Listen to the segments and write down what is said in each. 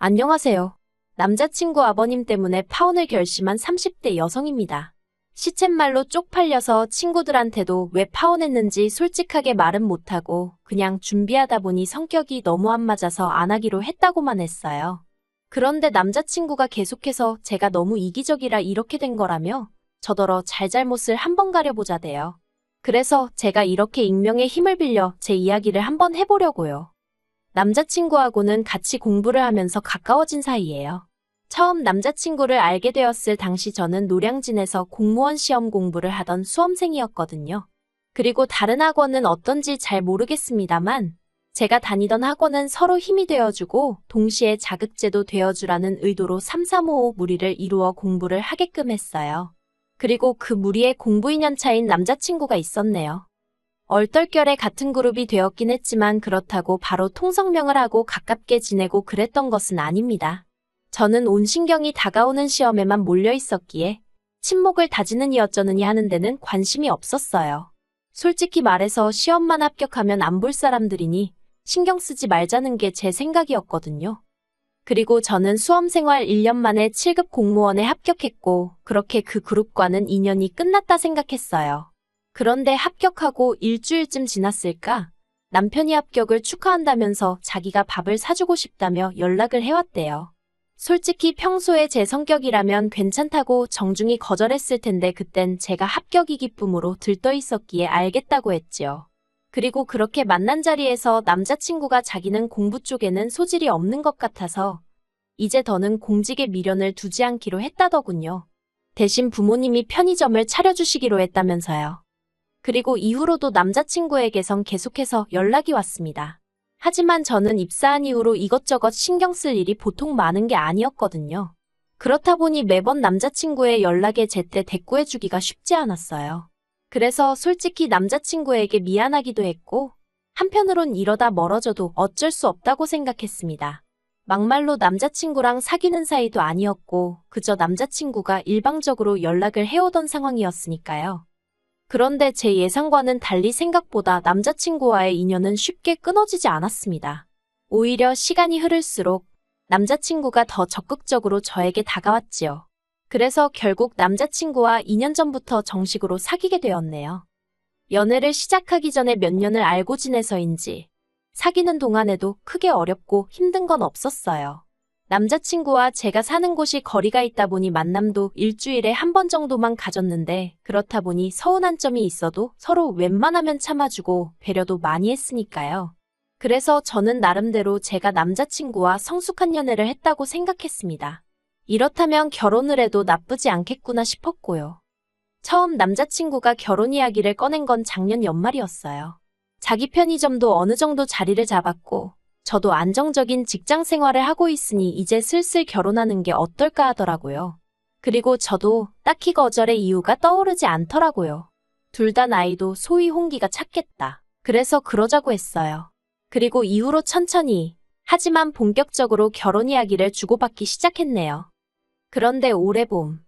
안녕하세요. 남자친구 아버님 때문에 파혼을 결심한 30대 여성입니다. 시쳇말로 쪽팔려서 친구들한테도 왜 파혼했는지 솔직하게 말은 못하고 그냥 준비하다 보니 성격이 너무 안 맞아서 안 하기로 했다고만 했어요. 그런데 남자친구가 계속해서 제가 너무 이기적이라 이렇게 된 거라며 저더러 잘잘못을 한번 가려보자대요. 그래서 제가 이렇게 익명의 힘을 빌려 제 이야기를 한번 해보려고요. 남자친구하고는 같이 공부를 하면서 가까워진 사이예요. 처음 남자친구를 알게 되었을 당시 저는 노량진에서 공무원 시험 공부를 하던 수험생이었거든요. 그리고 다른 학원은 어떤지 잘 모르겠습니다만 제가 다니던 학원은 서로 힘이 되어주고 동시에 자극제도 되어주라는 의도로 3-3-5 무리를 이루어 공부를 하게끔 했어요. 그리고 그 무리에 공부 2년 차인 남자친구가 있었네요. 얼떨결에 같은 그룹이 되었긴 했지만 그렇다고 바로 통성명을 하고 가깝게 지내고 그랬던 것은 아닙니다. 저는 온 신경이 다가오는 시험에만 몰려 있었기에 친목을 다지는 이어쩌느니 하는 데는 관심이 없었어요. 솔직히 말해서 시험만 합격하면 안 볼 사람들이니 신경 쓰지 말자는 게 제 생각이었거든요. 그리고 저는 수험생활 1년 만에 7급 공무원에 합격했고 그렇게 그 그룹과는 인연이 끝났다 생각했어요. 그런데 합격하고 일주일쯤 지났을까? 남편이 합격을 축하한다면서 자기가 밥을 사주고 싶다며 연락을 해왔대요. 솔직히 평소에 제 성격이라면 괜찮다고 정중히 거절했을 텐데 그땐 제가 합격이 기쁨으로 들떠 있었기에 알겠다고 했지요. 그리고 그렇게 만난 자리에서 남자친구가 자기는 공부 쪽에는 소질이 없는 것 같아서 이제 더는 공직에 미련을 두지 않기로 했다더군요. 대신 부모님이 편의점을 차려주시기로 했다면서요. 그리고 이후로도 남자친구에게선 계속해서 연락이 왔습니다. 하지만 저는 입사한 이후로 이것저것 신경 쓸 일이 보통 많은 게 아니었거든요. 그렇다 보니 매번 남자친구의 연락에 제때 대꾸해주기가 쉽지 않았어요. 그래서 솔직히 남자친구에게 미안하기도 했고 한편으론 이러다 멀어져도 어쩔 수 없다고 생각했습니다. 막말로 남자친구랑 사귀는 사이도 아니었고 그저 남자친구가 일방적으로 연락을 해오던 상황이었으니까요. 그런데 제 예상과는 달리 생각보다 남자친구와의 인연은 쉽게 끊어지지 않았습니다. 오히려 시간이 흐를수록 남자친구가 더 적극적으로 저에게 다가왔지요. 그래서 결국 남자친구와 2년 전부터 정식으로 사귀게 되었네요. 연애를 시작하기 전에 몇 년을 알고 지내서인지 사귀는 동안에도 크게 어렵고 힘든 건 없었어요. 남자친구와 제가 사는 곳이 거리가 있다 보니 만남도 일주일에 한 번 정도만 가졌는데 그렇다 보니 서운한 점이 있어도 서로 웬만하면 참아주고 배려도 많이 했으니까요. 그래서 저는 나름대로 제가 남자친구와 성숙한 연애를 했다고 생각했습니다. 이렇다면 결혼을 해도 나쁘지 않겠구나 싶었고요. 처음 남자친구가 결혼 이야기를 꺼낸 건 작년 연말이었어요. 자기 편의점도 어느 정도 자리를 잡았고 저도 안정적인 직장 생활을 하고 있으니 이제 슬슬 결혼하는 게 어떨까 하더라고요. 그리고 저도 딱히 거절의 이유가 떠오르지 않더라고요. 둘 다 나이도 소위 홍기가 찼겠다. 그래서 그러자고 했어요. 그리고 이후로 천천히 하지만 본격적으로 결혼 이야기를 주고받기 시작했네요. 그런데 올해 봄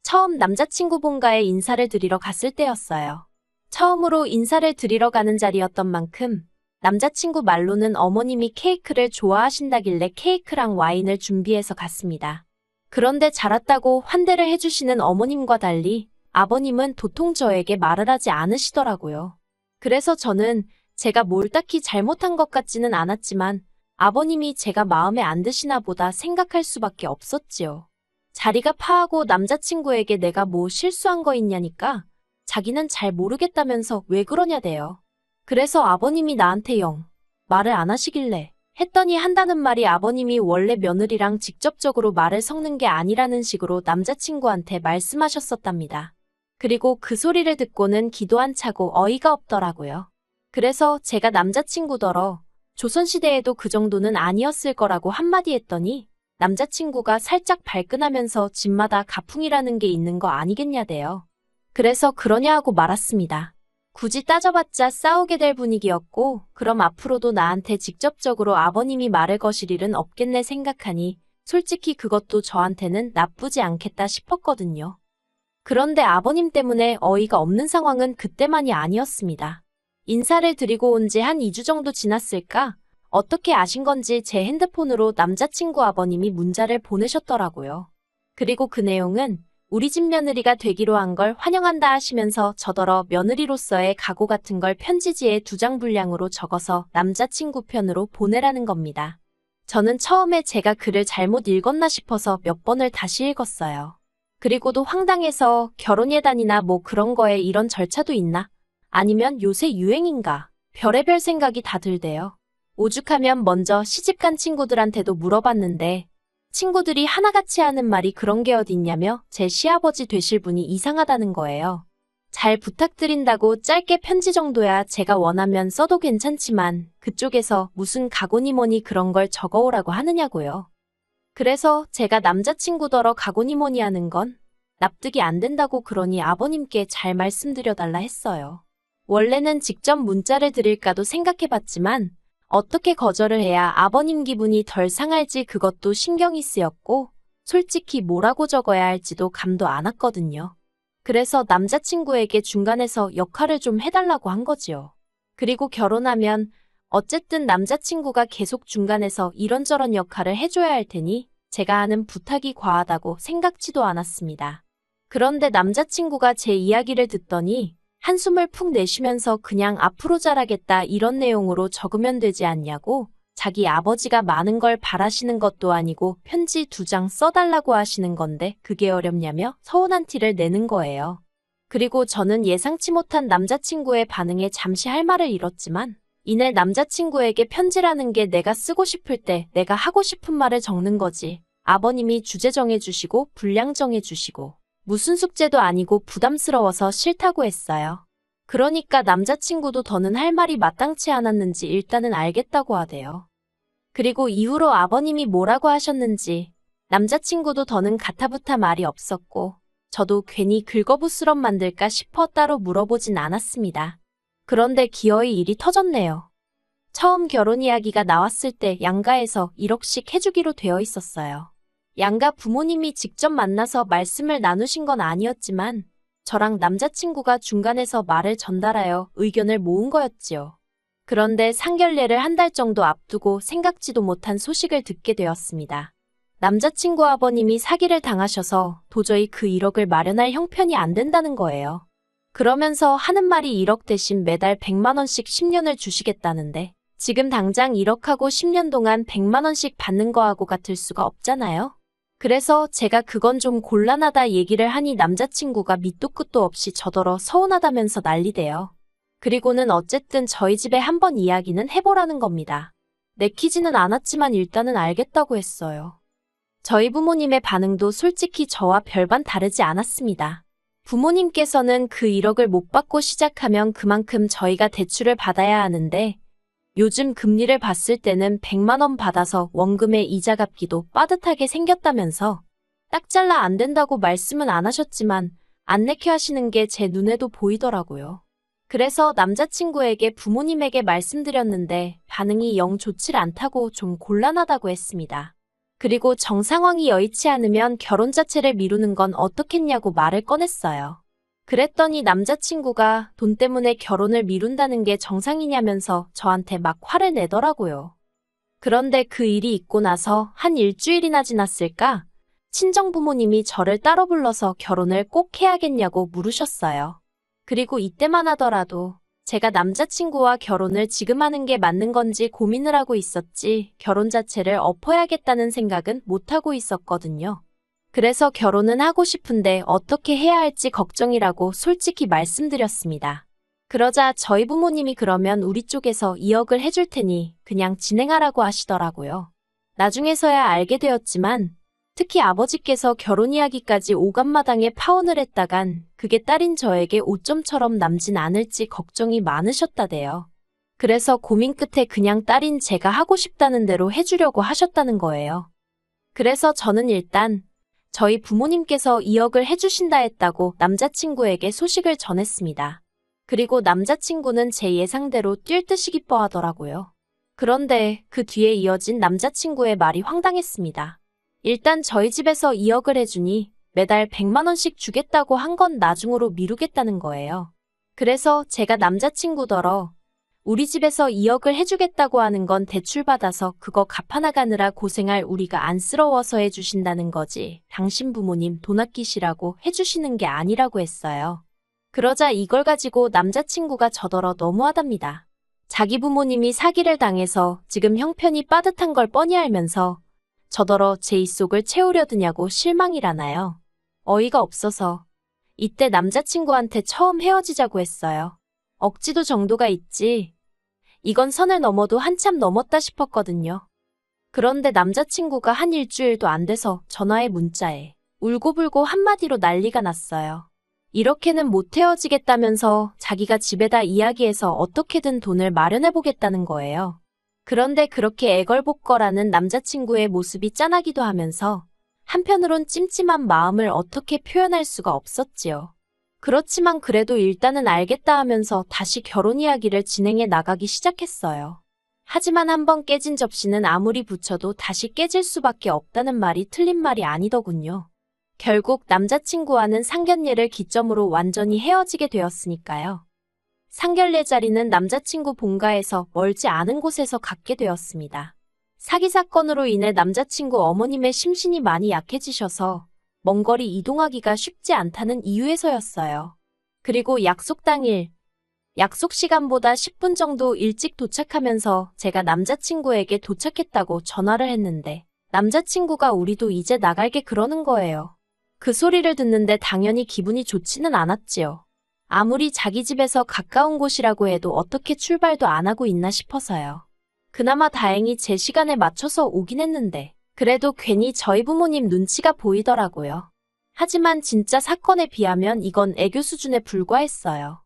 처음 남자친구 본가에 인사를 드리러 갔을 때였어요. 처음으로 인사를 드리러 가는 자리였던 만큼 남자친구 말로는 어머님이 케이크를 좋아하신다길래 케이크랑 와인을 준비해서 갔습니다. 그런데 잘 왔다고 환대를 해주시는 어머님과 달리 아버님은 도통 저에게 말을 하지 않으시더라고요. 그래서 저는 제가 뭘 딱히 잘못한 것 같지는 않았지만 아버님이 제가 마음에 안 드시나 보다 생각할 수밖에 없었지요. 자리가 파하고 남자친구에게 내가 뭐 실수한 거 있냐니까 자기는 잘 모르겠다면서 왜 그러냐대요. 그래서 아버님이 나한테 영 말을 안 하시길래 했더니 한다는 말이 아버님이 원래 며느리랑 직접적으로 말을 섞는 게 아니라는 식으로 남자친구한테 말씀하셨었답니다. 그리고 그 소리를 듣고는 기도 안 차고 어이가 없더라고요. 그래서 제가 남자친구더러 조선시대에도 그 정도는 아니었을 거라고 한마디 했더니 남자친구가 살짝 발끈하면서 집마다 가풍이라는 게 있는 거 아니겠냐대요. 그래서 그러냐 하고 말았습니다. 굳이 따져봤자 싸우게 될 분위기였고 그럼 앞으로도 나한테 직접적으로 아버님이 말을 거실 일은 없겠네 생각하니 솔직히 그것도 저한테는 나쁘지 않겠다 싶었거든요. 그런데 아버님 때문에 어이가 없는 상황은 그때만이 아니었습니다. 인사를 드리고 온 지 한 2주 정도 지났을까? 어떻게 아신 건지 제 핸드폰으로 남자친구 아버님이 문자를 보내셨더라고요. 그리고 그 내용은 우리 집 며느리가 되기로 한 걸 환영한다 하시면서 저더러 며느리로서의 각오 같은 걸 편지지에 2장 분량으로 적어서 남자친구 편으로 보내라는 겁니다. 저는 처음에 제가 글을 잘못 읽었나 싶어서 몇 번을 다시 읽었어요. 그리고도 황당해서 결혼 예단이나 뭐 그런 거에 이런 절차도 있나? 아니면 요새 유행인가? 별의별 생각이 다 들대요. 오죽하면 먼저 시집간 친구들한테도 물어봤는데 친구들이 하나같이 하는 말이 그런 게 어딨냐며 제 시아버지 되실 분이 이상하다는 거예요. 잘 부탁드린다고 짧게 편지 정도야 제가 원하면 써도 괜찮지만 그쪽에서 무슨 각오니 뭐니 그런 걸 적어오라고 하느냐고요. 그래서 제가 남자친구더러 각오니 뭐니 하는 건 납득이 안 된다고 그러니 아버님께 잘 말씀드려달라 했어요. 원래는 직접 문자를 드릴까도 생각해봤지만 어떻게 거절을 해야 아버님 기분이 덜 상할지 그것도 신경이 쓰였고 솔직히 뭐라고 적어야 할지도 감도 안 왔거든요. 그래서 남자친구에게 중간에서 역할을 좀 해달라고 한 거지요. 그리고 결혼하면 어쨌든 남자친구가 계속 중간에서 이런저런 역할을 해줘야 할 테니 제가 하는 부탁이 과하다고 생각지도 않았습니다. 그런데 남자친구가 제 이야기를 듣더니 한숨을 푹 내쉬면서 그냥 앞으로 잘하겠다 이런 내용으로 적으면 되지 않냐고 자기 아버지가 많은 걸 바라시는 것도 아니고 편지 2장 써달라고 하시는 건데 그게 어렵냐며 서운한 티를 내는 거예요. 그리고 저는 예상치 못한 남자친구의 반응에 잠시 할 말을 잃었지만 이내 남자친구에게 편지라는 게 내가 쓰고 싶을 때 내가 하고 싶은 말을 적는 거지. 아버님이 주제 정해주시고 분량 정해주시고 무슨 숙제도 아니고 부담스러워서 싫다고 했어요. 그러니까 남자친구도 더는 할 말이 마땅치 않았는지 일단은 알겠다고 하대요. 그리고 이후로 아버님이 뭐라고 하셨는지 남자친구도 더는 가타부타 말이 없었고 저도 괜히 긁어부스럼 만들까 싶어 따로 물어보진 않았습니다. 그런데 기어이 일이 터졌네요. 처음 결혼 이야기가 나왔을 때 양가에서 1억씩 해주기로 되어 있었어요. 양가 부모님이 직접 만나서 말씀을 나누신 건 아니었지만 저랑 남자친구가 중간에서 말을 전달하여 의견을 모은 거였지요. 그런데 상견례를 1달 정도 앞두고 생각지도 못한 소식을 듣게 되었습니다. 남자친구 아버님이 사기를 당하셔서 도저히 그 1억을 마련할 형편이 안 된다는 거예요. 그러면서 하는 말이 1억 대신 매달 100만 원씩 10년을 주시겠다는데 지금 당장 1억하고 10년 동안 100만 원씩 받는 거하고 같을 수가 없잖아요. 그래서 제가 그건 좀 곤란하다 얘기를 하니 남자친구가 밑도 끝도 없이 저더러 서운하다면서 난리대요. 그리고는 어쨌든 저희 집에 한번 이야기는 해보라는 겁니다. 내키지는 않았지만 일단은 알겠다고 했어요. 저희 부모님의 반응도 솔직히 저와 별반 다르지 않았습니다. 부모님께서는 그 1억을 못 받고 시작하면 그만큼 저희가 대출을 받아야 하는데 요즘 금리를 봤을 때는 100만 원 받아서 원금의 이자 갚기도 빠듯하게 생겼다면서 딱 잘라 안 된다고 말씀은 안 하셨지만 안 내게 하시는 게 제 눈에도 보이더라고요. 그래서 남자친구에게 부모님에게 말씀드렸는데 반응이 영 좋질 않다고 좀 곤란하다고 했습니다. 그리고 정상황이 여의치 않으면 결혼 자체를 미루는 건 어떻겠냐고 말을 꺼냈어요. 그랬더니 남자친구가 돈 때문에 결혼을 미룬다는 게 정상이냐면서 저한테 막 화를 내더라고요. 그런데 그 일이 있고 나서 한 일주일이나 지났을까? 친정부모님이 저를 따로 불러서 결혼을 꼭 해야겠냐고 물으셨어요. 그리고 이때만 하더라도 제가 남자친구와 결혼을 지금 하는 게 맞는 건지 고민을 하고 있었지 결혼 자체를 엎어야겠다는 생각은 못하고 있었거든요. 그래서 결혼은 하고 싶은데 어떻게 해야 할지 걱정이라고 솔직히 말씀드렸습니다. 그러자 저희 부모님이 그러면 우리 쪽에서 2억을 해줄 테니 그냥 진행하라고 하시더라고요. 나중에서야 알게 되었지만 특히 아버지께서 결혼 이야기까지 오감마당에 파혼을 했다간 그게 딸인 저에게 오점처럼 남진 않을지 걱정이 많으셨다대요. 그래서 고민 끝에 그냥 딸인 제가 하고 싶다는 대로 해주려고 하셨다는 거예요. 그래서 저는 일단 저희 부모님께서 2억을 해주신다 했다고 남자친구에게 소식을 전했습니다. 그리고 남자친구는 제 예상대로 뛸 듯이 기뻐하더라고요. 그런데 그 뒤에 이어진 남자친구의 말이 황당했습니다. 일단 저희 집에서 2억을 해주니 매달 100만 원씩 주겠다고 한 건 나중으로 미루겠다는 거예요. 그래서 제가 남자친구더러 우리 집에서 2억을 해주겠다고 하는 건 대출받아서 그거 갚아나가느라 고생할 우리가 안쓰러워서 해주신다는 거지. 당신 부모님 돈 아끼시라고 해주시는 게 아니라고 했어요. 그러자 이걸 가지고 남자친구가 저더러 너무하답니다. 자기 부모님이 사기를 당해서 지금 형편이 빠듯한 걸 뻔히 알면서 저더러 제 입속을 채우려 드냐고 실망이라나요. 어이가 없어서 이때 남자친구한테 처음 헤어지자고 했어요. 억지도 정도가 있지. 이건 선을 넘어도 한참 넘었다 싶었거든요. 그런데 남자친구가 한 일주일도 안 돼서 전화에 문자에 울고불고 한마디로 난리가 났어요. 이렇게는 못 헤어지겠다면서 자기가 집에다 이야기해서 어떻게든 돈을 마련해보겠다는 거예요. 그런데 그렇게 애걸복걸하는 남자친구의 모습이 짠하기도 하면서 한편으론 찜찜한 마음을 어떻게 표현할 수가 없었지요. 그렇지만 그래도 일단은 알겠다 하면서 다시 결혼 이야기를 진행해 나가기 시작했어요. 하지만 한번 깨진 접시는 아무리 붙여도 다시 깨질 수밖에 없다는 말이 틀린 말이 아니더군요. 결국 남자친구와는 상견례를 기점으로 완전히 헤어지게 되었으니까요. 상견례 자리는 남자친구 본가에서 멀지 않은 곳에서 갖게 되었습니다. 사기 사건으로 인해 남자친구 어머님의 심신이 많이 약해지셔서 먼 거리 이동하기가 쉽지 않다는 이유에서였어요. 그리고 약속 당일, 약속 시간보다 10분 정도 일찍 도착하면서 제가 남자친구에게 도착했다고 전화를 했는데 남자친구가 우리도 이제 나갈게 그러는 거예요. 그 소리를 듣는데 당연히 기분이 좋지는 않았지요. 아무리 자기 집에서 가까운 곳이라고 해도 어떻게 출발도 안 하고 있나 싶어서요. 그나마 다행히 제 시간에 맞춰서 오긴 했는데 그래도 괜히 저희 부모님 눈치가 보이더라고요. 하지만 진짜 사건에 비하면 이건 애교 수준에 불과했어요.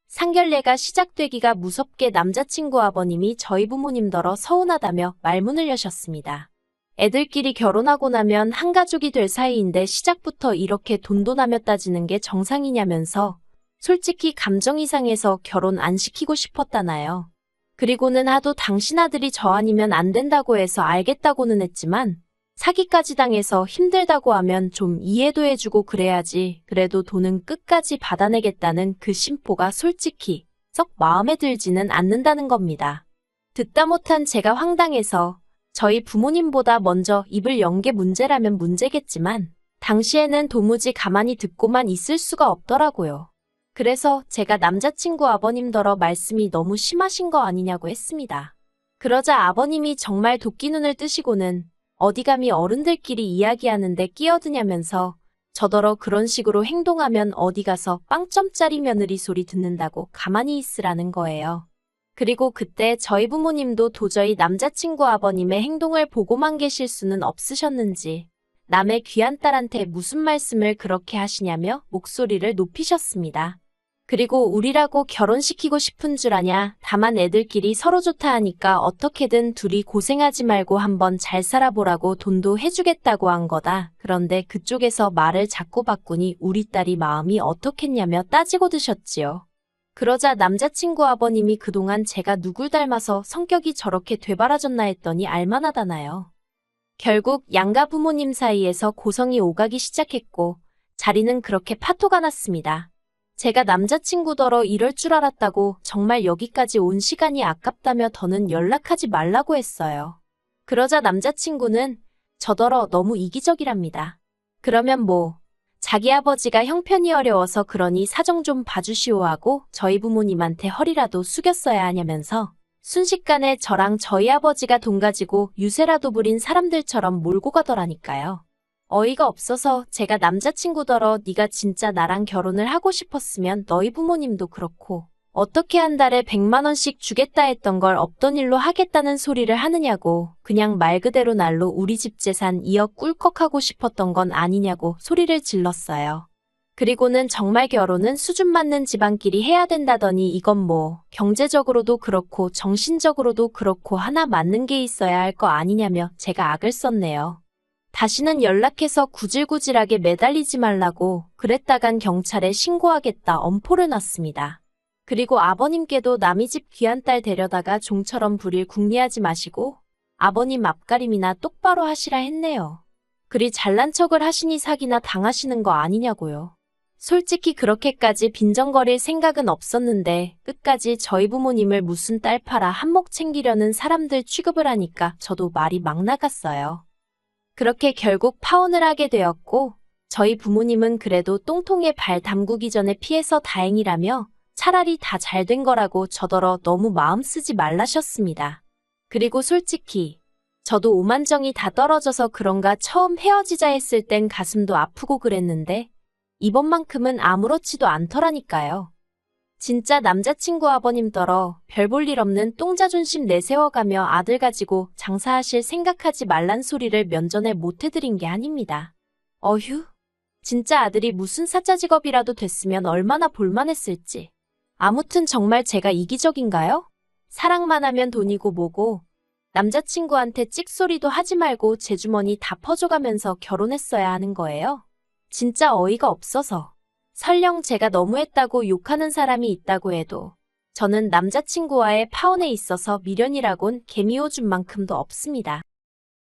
상견례가 시작되기가 무섭게 남자친구 아버님이 저희 부모님더러 서운하다며 말문을 여셨습니다. 애들끼리 결혼하고 나면 한 가족이 될 사이인데 시작부터 이렇게 돈돈하며 따지는 게 정상이냐면서 솔직히 감정이 상해서 결혼 안 시키고 싶었다나요. 그리고는 하도 당신 아들이 저 아니면 안 된다고 해서 알겠다고는 했지만 사기까지 당해서 힘들다고 하면 좀 이해도 해주고 그래야지. 그래도 돈은 끝까지 받아내겠다는 그 심보가 솔직히 썩 마음에 들지는 않는다는 겁니다. 듣다 못한 제가 황당해서 저희 부모님보다 먼저 입을 연 게 문제라면 문제겠지만 당시에는 도무지 가만히 듣고만 있을 수가 없더라고요. 그래서 제가 남자친구 아버님더러 말씀이 너무 심하신 거 아니냐고 했습니다. 그러자 아버님이 정말 도끼눈을 뜨시고는 어디 감히 어른들끼리 이야기하는데 끼어드냐면서 저더러 그런 식으로 행동하면 어디 가서 빵점짜리 며느리 소리 듣는다고 가만히 있으라는 거예요. 그리고 그때 저희 부모님도 도저히 남자친구 아버님의 행동을 보고만 계실 수는 없으셨는지 남의 귀한 딸한테 무슨 말씀을 그렇게 하시냐며 목소리를 높이셨습니다. 그리고 우리라고 결혼시키고 싶은 줄 아냐. 다만 애들끼리 서로 좋다 하니까 어떻게든 둘이 고생하지 말고 한번 잘 살아보라고 돈도 해주겠다고 한 거다. 그런데 그쪽에서 말을 자꾸 바꾸니 우리 딸이 마음이 어떻겠냐며 따지고 드셨지요. 그러자 남자친구 아버님이 그동안 제가 누굴 닮아서 성격이 저렇게 되바라졌나 했더니 알만하다나요. 결국 양가 부모님 사이에서 고성이 오가기 시작했고 자리는 그렇게 파토가 났습니다. 제가 남자친구더러 이럴 줄 알았다고 정말 여기까지 온 시간이 아깝다며 더는 연락하지 말라고 했어요. 그러자 남자친구는 저더러 너무 이기적이랍니다. 그러면 뭐 자기 아버지가 형편이 어려워서 그러니 사정 좀 봐주시오 하고 저희 부모님한테 허리라도 숙였어야 하냐면서 순식간에 저랑 저희 아버지가 돈 가지고 유세라도 부린 사람들처럼 몰고 가더라니까요. 어이가 없어서 제가 남자친구더러 네가 진짜 나랑 결혼을 하고 싶었으면 너희 부모님도 그렇고 어떻게 한 달에 100만 원씩 주겠다 했던 걸 없던 일로 하겠다는 소리를 하느냐고 그냥 말 그대로 날로 우리 집 재산 2억 꿀꺽하고 싶었던 건 아니냐고 소리를 질렀어요. 그리고는 정말 결혼은 수준 맞는 집안끼리 해야 된다더니 이건 뭐 경제적으로도 그렇고 정신적으로도 그렇고 하나 맞는 게 있어야 할 거 아니냐며 제가 악을 썼네요. 다시는 연락해서 구질구질하게 매달리지 말라고 그랬다간 경찰에 신고하겠다 엄포를 놨습니다. 그리고 아버님께도 남의 집 귀한 딸 데려다가 종처럼 부릴 궁리하지 마시고 아버님 앞가림이나 똑바로 하시라 했네요. 그리 잘난 척을 하시니 사기나 당하시는 거 아니냐고요. 솔직히 그렇게까지 빈정거릴 생각은 없었는데 끝까지 저희 부모님을 무슨 딸 팔아 한몫 챙기려는 사람들 취급을 하니까 저도 말이 막 나갔어요. 그렇게 결국 파혼을 하게 되었고 저희 부모님은 그래도 똥통에 발 담그기 전에 피해서 다행이라며 차라리 다 잘 된 거라고 저더러 너무 마음 쓰지 말라셨습니다. 그리고 솔직히 저도 오만정이 다 떨어져서 그런가 처음 헤어지자 했을 땐 가슴도 아프고 그랬는데 이번만큼은 아무렇지도 않더라니까요. 진짜 남자친구 아버님더러 별 볼 일 없는 똥자존심 내세워가며 아들 가지고 장사하실 생각하지 말란 소리를 면전에 못 해드린 게 아닙니다. 어휴, 진짜 아들이 무슨 사짜 직업이라도 됐으면 얼마나 볼만했을지. 아무튼 정말 제가 이기적인가요? 사랑만 하면 돈이고 뭐고 남자친구한테 찍소리도 하지 말고 제 주머니 다 퍼줘가면서 결혼했어야 하는 거예요? 진짜 어이가 없어서. 설령 제가 너무했다고 욕하는 사람이 있다고 해도 저는 남자친구와의 파혼에 있어서 미련이라곤 개미오줌만큼도 없습니다.